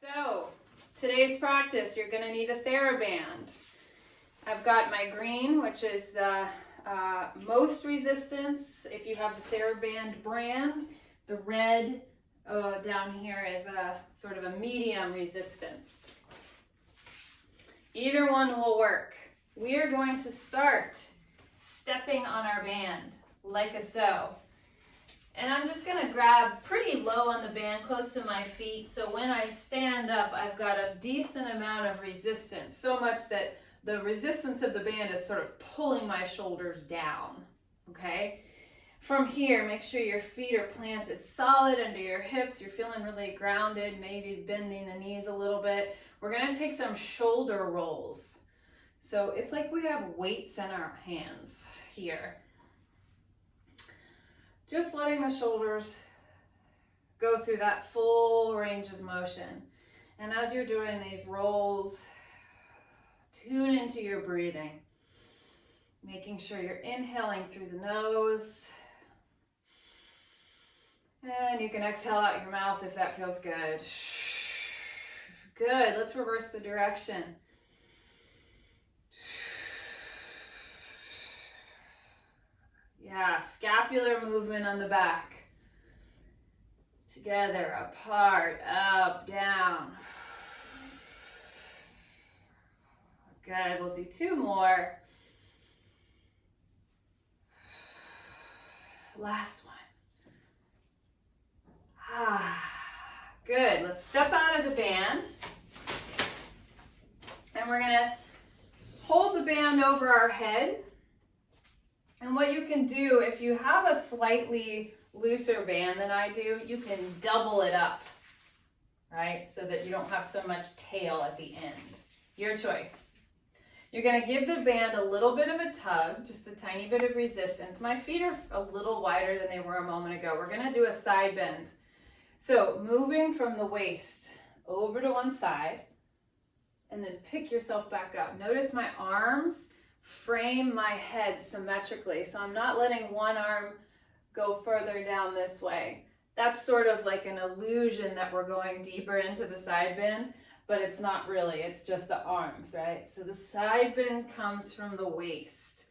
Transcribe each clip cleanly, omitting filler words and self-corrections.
So, today's practice, you're going to need a Theraband. I've got my green, which is the most resistance if you have the Theraband brand. The red down here is a sort of a medium resistance. Either one will work. We are going to start stepping on our band like so. And I'm just going to grab pretty low on the band, close to my feet, so when I stand up, I've got a decent amount of resistance, so much that the resistance of the band is sort of pulling my shoulders down, okay? From here, make sure your feet are planted solid under your hips. You're feeling really grounded, maybe bending the knees a little bit. We're going to take some shoulder rolls. So it's like we have weights in our hands here. Just letting the shoulders go through that full range of motion. And as you're doing these rolls, tune into your breathing. Making sure you're inhaling through the nose. And you can exhale out your mouth if that feels good. Good, let's reverse the direction. Yeah, scapular movement on the back. Together, apart, up, down. Good, we'll do two more. Last one. Good, let's step out of the band. And we're gonna hold the band over our head. And what you can do, if you have a slightly looser band than I do, you can double it up, right? So that you don't have so much tail at the end. Your choice. You're gonna give the band a little bit of a tug, just a tiny bit of resistance. My feet are a little wider than they were a moment ago. We're gonna do a side bend. So moving from the waist over to one side, and then pick yourself back up. Notice my arms frame my head symmetrically, so I'm not letting one arm go further down this way. That's sort of like an illusion that we're going deeper into the side bend, but it's not really, it's just the arms, right? So the side bend comes from the waist.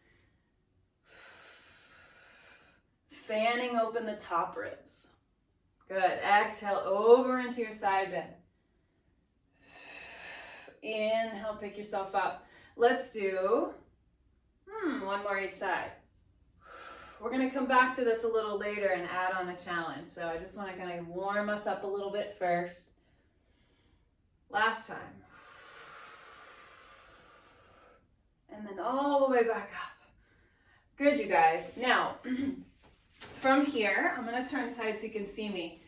Fanning open the top ribs. Good, exhale over into your side bend. Inhale, pick yourself up. Let's do one more each side. We're going to come back to this a little later and add on a challenge. So I just want to kind of warm us up a little bit first. Last time. And then all the way back up. Good, you guys. Now, from here, I'm going to turn side so you can see me.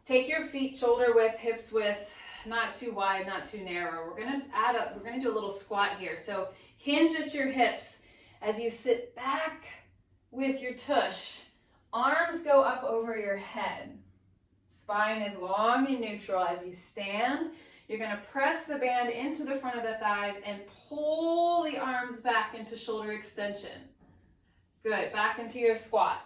Take your feet shoulder width, hips width, not too wide, not too narrow. We're going to do a little squat here. So hinge at your hips as you sit back with your tush. Arms go up over your head. Spine is long and neutral. As you stand, you're going to press the band into the front of the thighs and pull the arms back into shoulder extension. Good, back into your squat.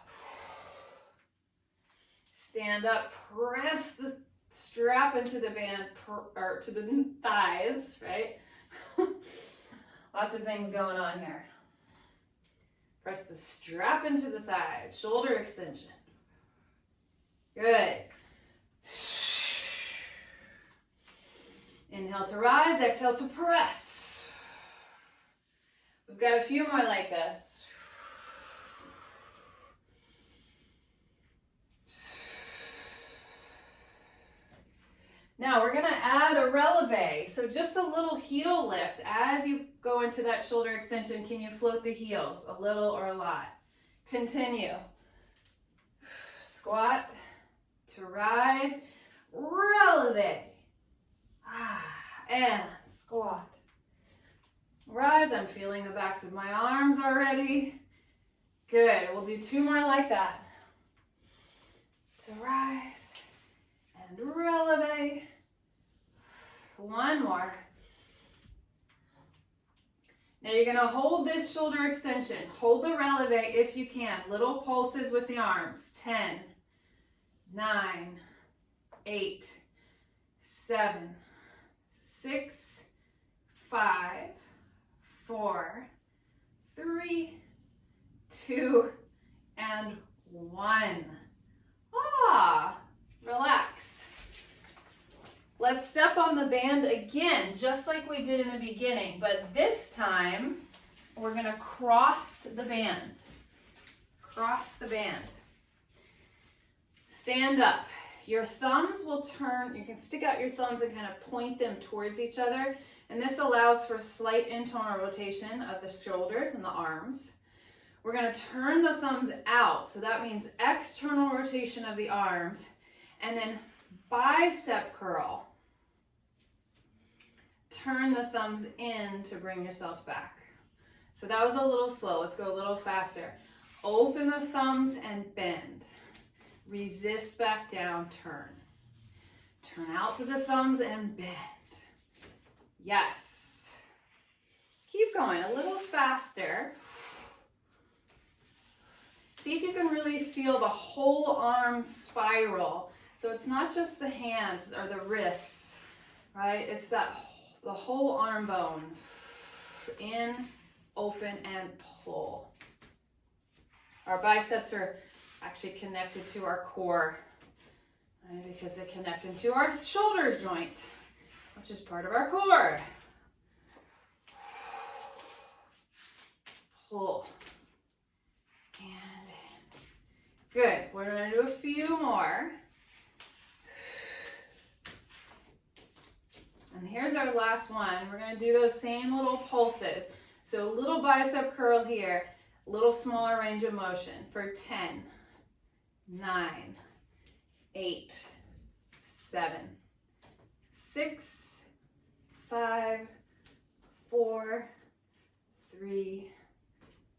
Stand up, press the strap into the band, or to the thighs, right? Lots of things going on here. Press the strap into the thighs, shoulder extension. Good. Inhale to rise, exhale to press. We've got a few more like this. Now we're going to add a releve, so just a little heel lift. As you go into that shoulder extension, can you float the heels, a little or a lot? Continue. Squat to rise, releve. And squat. Rise, I'm feeling the backs of my arms already. Good, we'll do two more like that. To rise. And releve. One more. Now you're going to hold this shoulder extension. Hold the releve if you can. Little pulses with the arms. 10, 9, 8, 7, 6, 5, 4, 3, 2, and 1. Relax. Let's step on the band again, just like we did in the beginning, but this time we're going to cross the band. Cross the band. Stand up. Your thumbs will turn, you can stick out your thumbs and kind of point them towards each other, and this allows for slight internal rotation of the shoulders and the arms. We're going to turn the thumbs out, so that means external rotation of the arms, and then bicep curl. Turn the thumbs in to bring yourself back. So that was a little slow. Let's go a little faster. Open the thumbs and bend. Resist back down, turn. Turn out to the thumbs and bend. Yes. Keep going a little faster. See if you can really feel the whole arm spiral. So it's not just the hands or the wrists, right? It's that the whole arm bone. In, open, and pull. Our biceps are actually connected to our core, right? Because they connect into our shoulder joint, which is part of our core. Pull. And in. Good. We're going to do a few more. And here's our last one. We're going to do those same little pulses. So a little bicep curl here, a little smaller range of motion for 10, 9, 8, 7, 6, 5, 4, 3,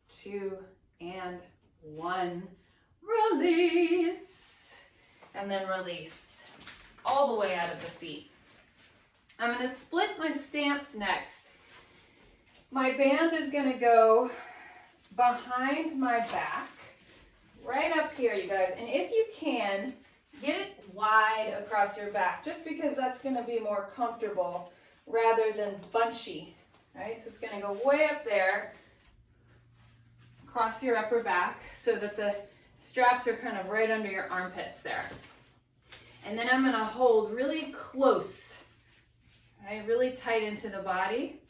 2, and 1. Release. And then release all the way out of the feet. I'm going to split my stance next. My band is going to go behind my back, right up here, you guys. And if you can, get it wide across your back, just because that's going to be more comfortable rather than bunchy, right? So it's going to go way up there, across your upper back, so that the straps are kind of right under your armpits there. And then I'm going to hold really close, right? Really tight into the body.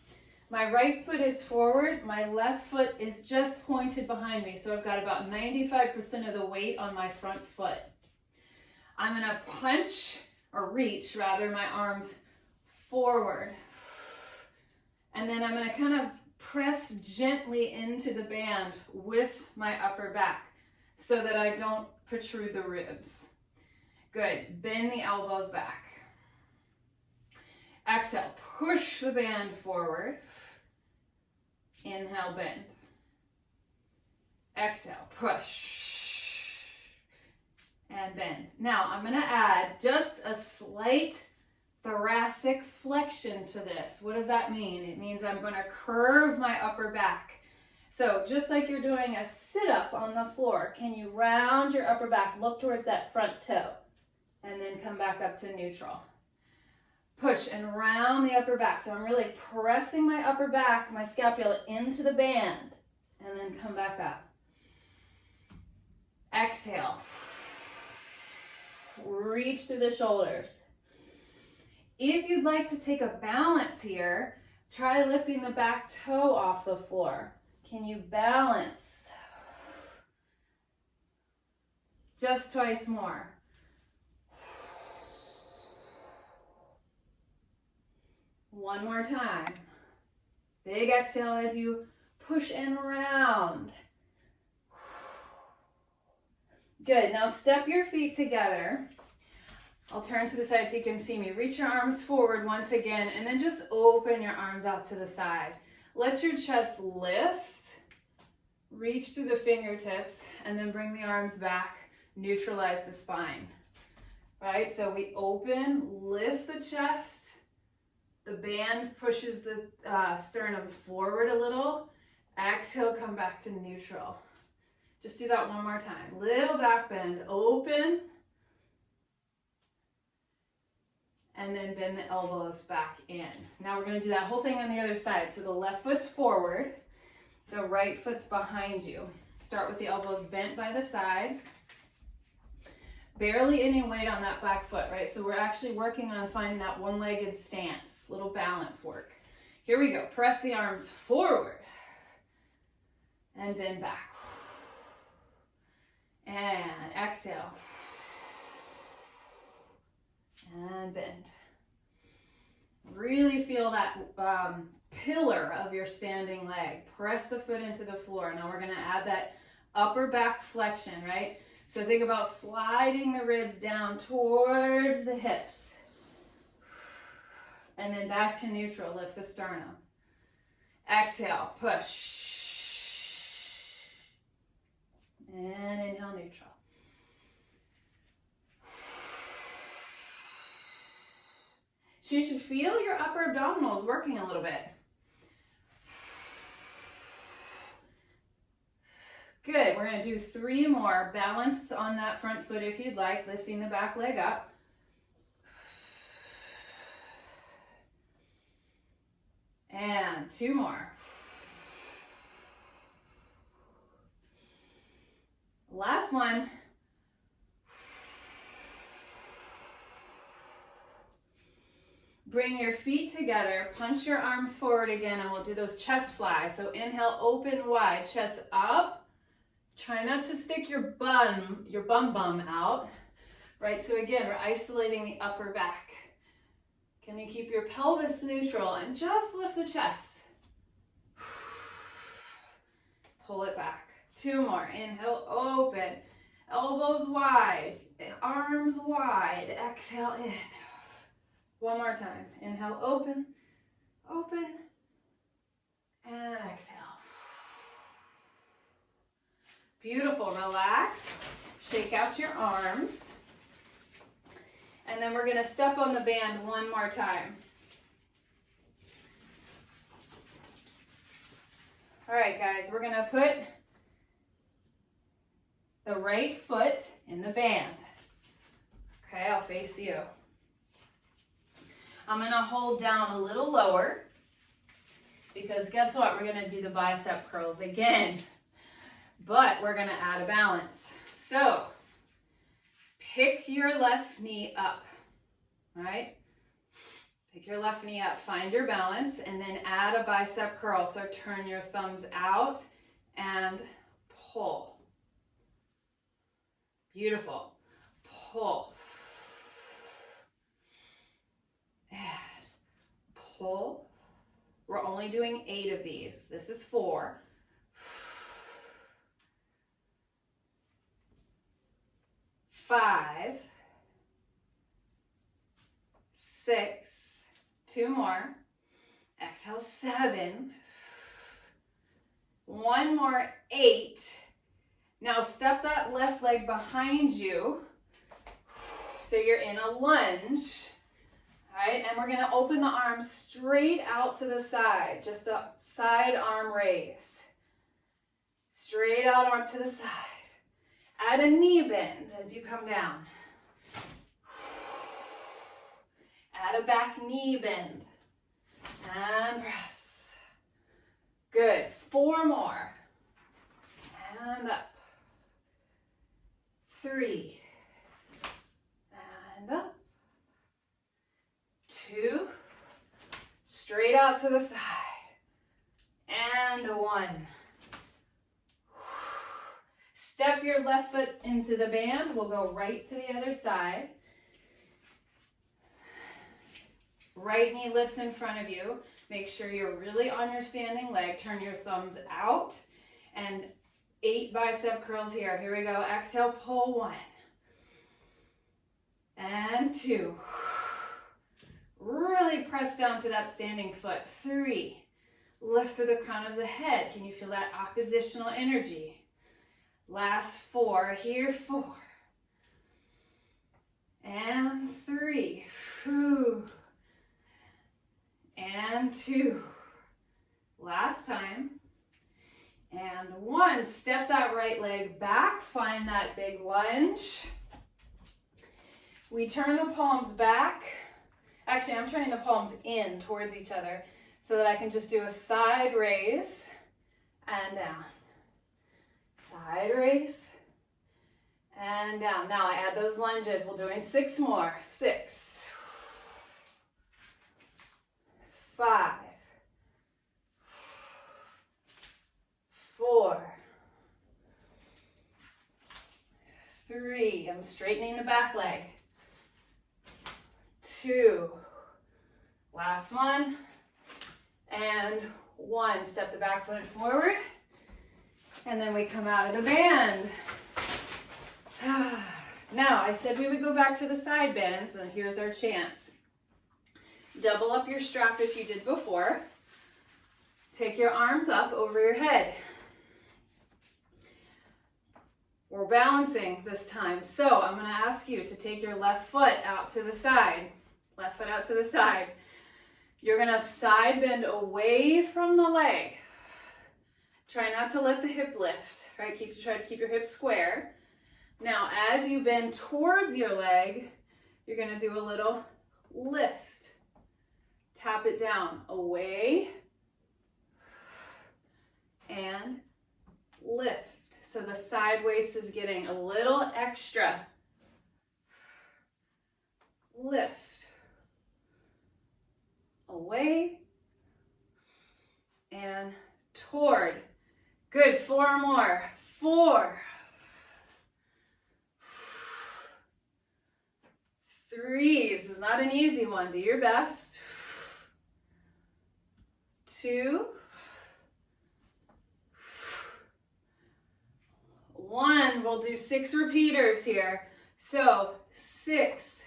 My right foot is forward, my left foot is just pointed behind me, so I've got about 95% of the weight on my front foot. I'm going to punch, or reach rather, my arms forward. And then I'm going to kind of press gently into the band with my upper back so that I don't protrude the ribs. Good. Bend the elbows back. Exhale, push the band forward. Inhale, bend. Exhale, push. And bend. Now, I'm going to add just a slight thoracic flexion to this. What does that mean? It means I'm going to curve my upper back. So just like you're doing a sit-up on the floor, can you round your upper back, look towards that front toe, and then come back up to neutral. Push and round the upper back. So I'm really pressing my upper back, my scapula into the band, and then come back up. Exhale. Reach through the shoulders. If you'd like to take a balance here, try lifting the back toe off the floor. Can you balance? Just twice more. One more time. Big exhale as you push and round. Good. Now step your feet together. I'll turn to the side so you can see me. Reach your arms forward once again, and then just open your arms out to the side. Let your chest lift. Reach through the fingertips, and then bring the arms back. Neutralize the spine. Right? So we open, lift the chest. The band pushes the sternum forward a little. Exhale, come back to neutral. Just do that one more time. Little back bend, open. and then bend the elbows back in. Now we're gonna do that whole thing on the other side. So the left foot's forward, the right foot's behind you. Start with the elbows bent by the sides. Barely any weight on that back foot, right? So we're actually working on finding that one-legged stance, little balance work. Here we go. Press the arms forward and bend back. And exhale. And bend. Really feel that pillar of your standing leg. Press the foot into the floor. Now we're going to add that upper back flexion, right? So think about sliding the ribs down towards the hips. And then back to neutral, lift the sternum. Exhale, push. And inhale, neutral. So you should feel your upper abdominals working a little bit. Good, we're gonna do 3 more. Balance on that front foot if you'd like, lifting the back leg up. And 2 more. Last one. Bring your feet together, punch your arms forward again, and we'll do those chest flies. So inhale, open wide, chest up. Try not to stick your bum out, right? So again, we're isolating the upper back. Can you keep your pelvis neutral and just lift the chest? Pull it back. 2 more. Inhale, open. Elbows wide, arms wide. Exhale in. 1 more time. Inhale, open, open, and exhale. Beautiful. Relax. Shake out your arms. And then we're going to step on the band 1 more time. All right, guys, we're going to put the right foot in the band. Okay, I'll face you. I'm going to hold down a little lower because guess what? We're going to do the bicep curls again, but we're going to add a balance. So pick your left knee up, all right? Pick your left knee up, find your balance, and then add a bicep curl. So turn your thumbs out and pull. Beautiful. Pull. Add. Pull. We're only doing 8 of these. This is 4. 5. 6. 2 more. Exhale, 7. 1 more, 8. Now step that left leg behind you. So you're in a lunge. All right, and we're going to open the arms straight out to the side. Just a side arm raise. Straight out arm to the side. Add a knee bend as you come down. Add a back knee bend. And press. Good. 4 more. And up. 3. And up. 2. Straight out to the side. And 1. Step your left foot into the band. We'll go right to the other side. Right knee lifts in front of you. Make sure you're really on your standing leg. Turn your thumbs out. And 8 bicep curls here. Here we go. Exhale, pull 1. And 2. Really press down to that standing foot. 3. Lift through the crown of the head. Can you feel that oppositional energy? Last 4. Here, 4. And 3. Whew. And 2. Last time. And 1. Step that right leg back. Find that big lunge. We turn the palms back Actually, I'm turning the palms in towards each other so that I can just do a side raise and down. Side raise and down. Now I add those lunges. We're doing 6 more. 6, 5, 4, 3. I'm straightening the back leg. 2. Last one. And 1. Step the back foot forward. And then we come out of the band. Now, I said we would go back to the side bends, and here's our chance. Double up your strap if you did before. Take your arms up over your head. We're balancing this time, so I'm going to ask you to take your left foot out to the side. Left foot out to the side. You're going to side bend away from the leg. Try not to let the hip lift, right? Try to keep your hips square. Now, as you bend towards your leg, you're going to do a little lift. Tap it down, away, and lift. So the side waist is getting a little extra. Lift. Away, and toward. Good, 4 more. 4, 3. This is not an easy one. Do your best. 2, 1. We'll do 6 repeaters here. So 6,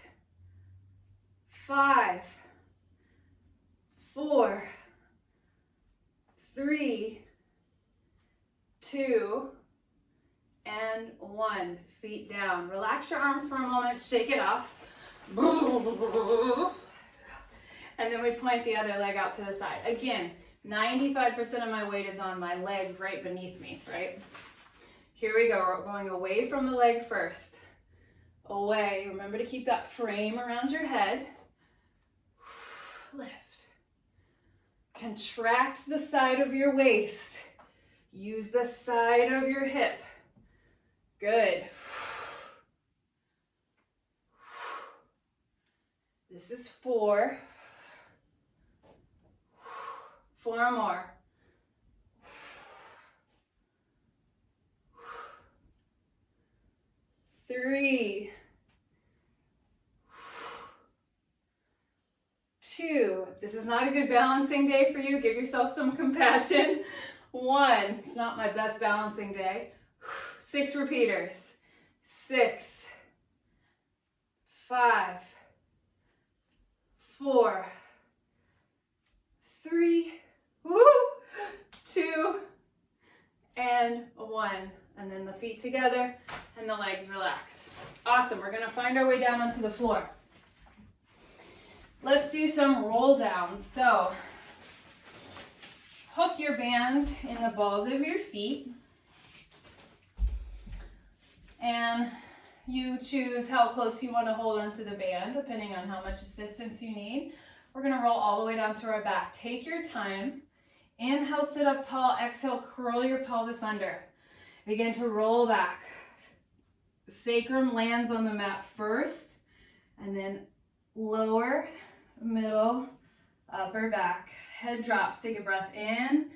5, 4, 3, 2, and 1. Feet down. Relax your arms for a moment. Shake it off. And then we point the other leg out to the side. Again, 95% of my weight is on my leg right beneath me, right? Here we go. We're going away from the leg first. Away. Remember to keep that frame around your head. Lift. Contract the side of your waist. Use the side of your hip. Good. This is 4. 4 more. 3, 2. This is not a good balancing day for you. Give yourself some compassion. 1. It's not my best balancing day. 6 repeaters. 6, 5, 4, 3, 2, and 1. And then the feet together and the legs relax. Awesome. We're going to find our way down onto the floor. Let's do some roll downs. So hook your band in the balls of your feet. And you choose how close you want to hold onto the band, depending on how much assistance you need. We're going to roll all the way down to our back. Take your time. Inhale, sit up tall. Exhale, curl your pelvis under. Begin to roll back. Sacrum lands on the mat first, and then lower, middle, upper back. Head drops. Take a breath in.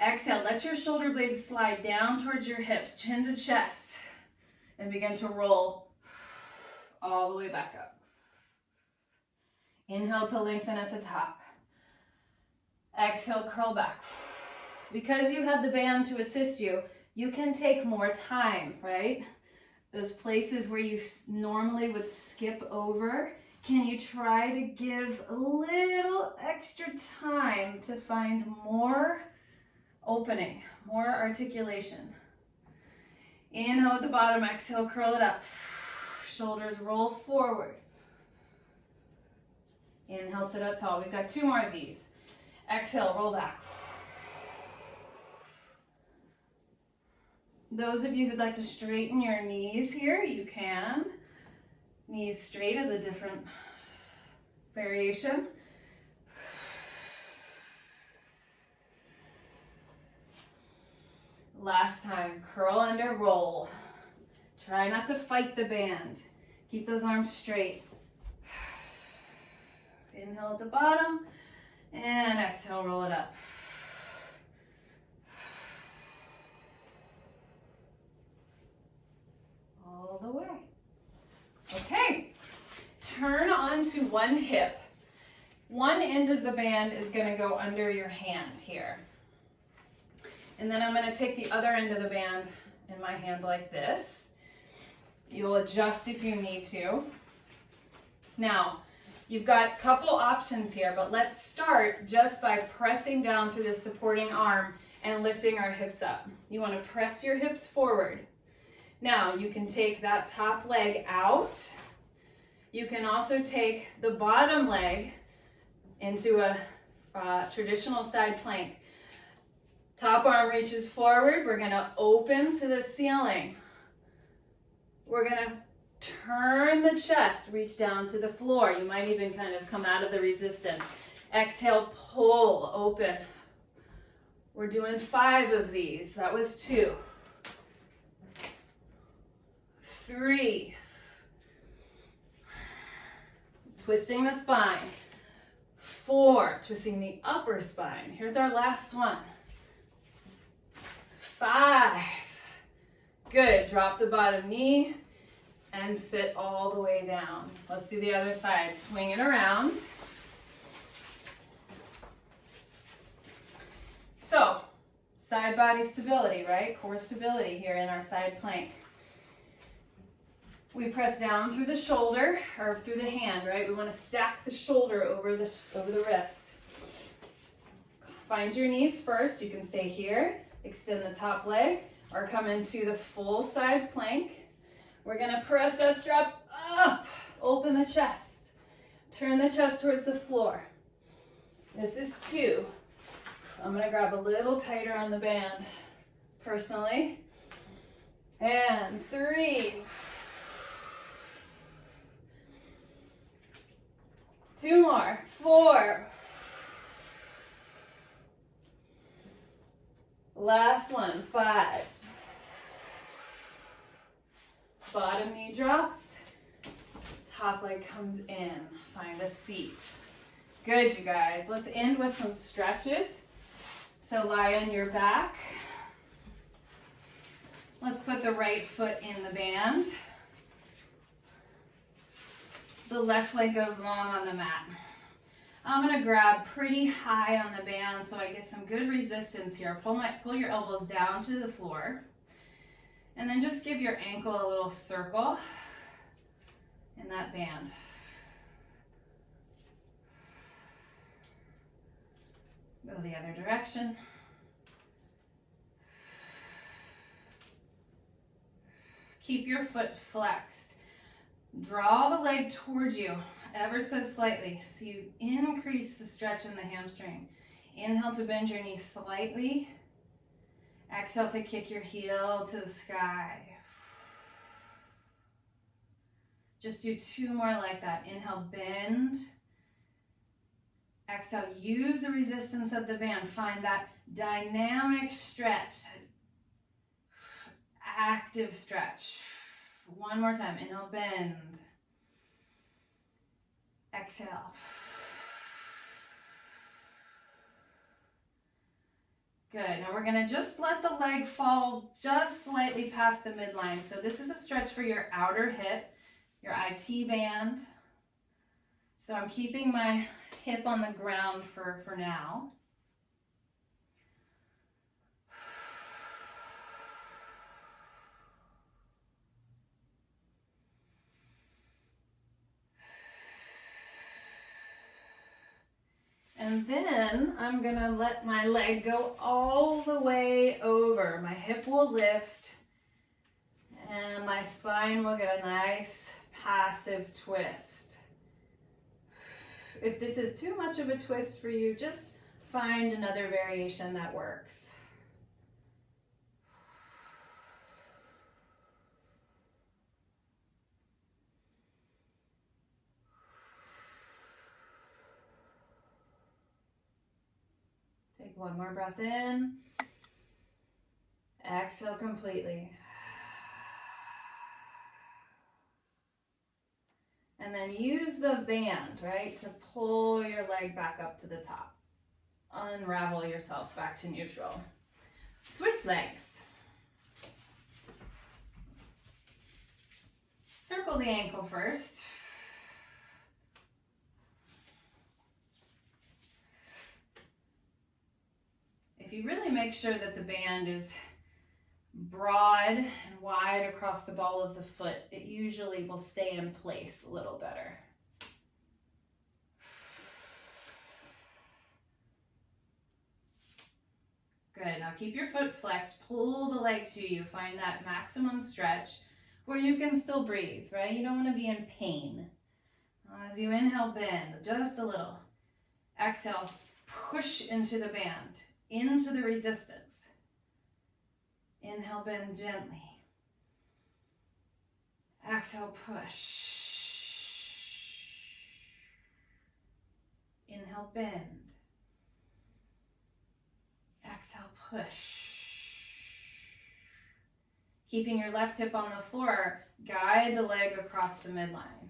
Exhale. Let your shoulder blades slide down towards your hips, chin to chest, and begin to roll all the way back up. Inhale to lengthen at the top. Exhale, curl back. Because you have the band to assist you, you can take more time, right? Those places where you normally would skip over, can you try to give a little extra time to find more opening, more articulation? Inhale at the bottom, exhale, curl it up. Shoulders roll forward. Inhale, sit up tall. We've got 2 more of these. Exhale, roll back. Those of you who'd like to straighten your knees here, you can. Knees straight is a different variation. Last time, curl under, roll. Try not to fight the band. Keep those arms straight. Inhale at the bottom, and exhale, roll it up. All the way. Okay, turn onto one hip. One end of the band is going to go under your hand here. And then I'm going to take the other end of the band in my hand like this. You'll adjust if you need to. Now, you've got a couple options here, but let's start just by pressing down through the supporting arm and lifting our hips up. You want to press your hips forward. Now, you can take that top leg out. You can also take the bottom leg into a traditional side plank. Top arm reaches forward. We're going to open to the ceiling. We're going to turn the chest, reach down to the floor. You might even kind of come out of the resistance. Exhale, pull, open. We're doing 5 of these. That was 2. 3. Twisting the spine. 4. Twisting the upper spine. Here's our last one. 5. Good. Drop the bottom knee and sit all the way down. Let's do the other side. Swing it around. So, side body stability, right? Core stability here in our side plank. We press down through the shoulder, or through the hand, right? We want to stack the shoulder over the wrist. Find your knees first. You can stay here, extend the top leg, or come into the full side plank. We're going to press that strap up, open the chest, turn the chest towards the floor. This is 2. I'm going to grab a little tighter on the band, personally. And 3. 2 more. 4. Last one. 5. Bottom knee drops. Top leg comes in. Find a seat. Good, you guys. Let's end with some stretches. So lie on your back. Let's put the right foot in the band. The left leg goes long on the mat. I'm going to grab pretty high on the band so I get some good resistance here. Pull your elbows down to the floor. And then just give your ankle a little circle in that band. Go the other direction. Keep your foot flexed. Draw the leg towards you ever so slightly so you increase the stretch in the hamstring. Inhale to bend your knee slightly. Exhale to kick your heel to the sky. Just do 2 more like that. Inhale, bend. Exhale, use the resistance of the band. Find that dynamic stretch, active stretch. 1 more time. Inhale, bend. Exhale. Good. Now we're going to just let the leg fall just slightly past the midline. So this is a stretch for your outer hip, your IT band. So I'm keeping my hip on the ground for now. And then I'm gonna let my leg go all the way over. My hip will lift and my spine will get a nice passive twist. If this is too much of a twist for you, just find another variation that works. one more breath in. Exhale completely. And then use the band, right, to pull your leg back up to the top. Unravel yourself back to neutral. Switch legs. Circle the ankle first. If you really make sure that the band is broad and wide across the ball of the foot, it usually will stay in place a little better. Good, now keep your foot flexed, pull the leg to you, find that maximum stretch where you can still breathe, right? You don't want to be in pain. As you inhale, bend just a little. Exhale, push into the band, into the resistance. Inhale, bend gently. Exhale, push. Inhale, bend. Exhale, push. Keeping your left hip on the floor, guide the leg across the midline.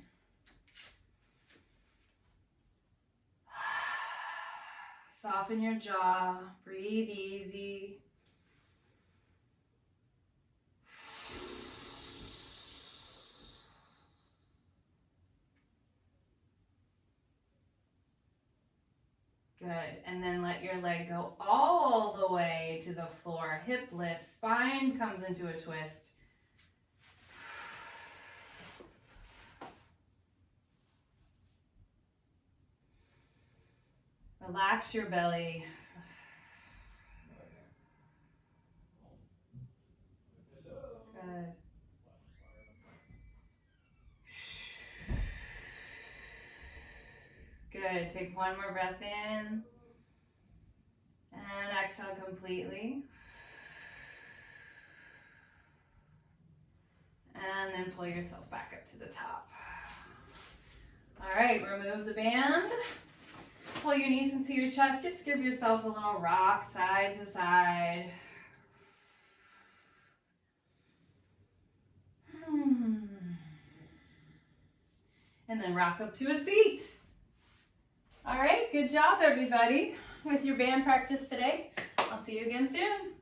Soften your jaw, breathe easy. Good, and then let your leg go all the way to the floor. Hip lifts, spine comes into a twist. Relax your belly. Good. Good, take one more breath in. And exhale completely. And then pull yourself back up to the top. All right, remove the band. Pull your knees into your chest. Just give yourself a little rock side to side. And then rock up to a seat. All right, good job everybody with your band practice today. I'll see you again soon.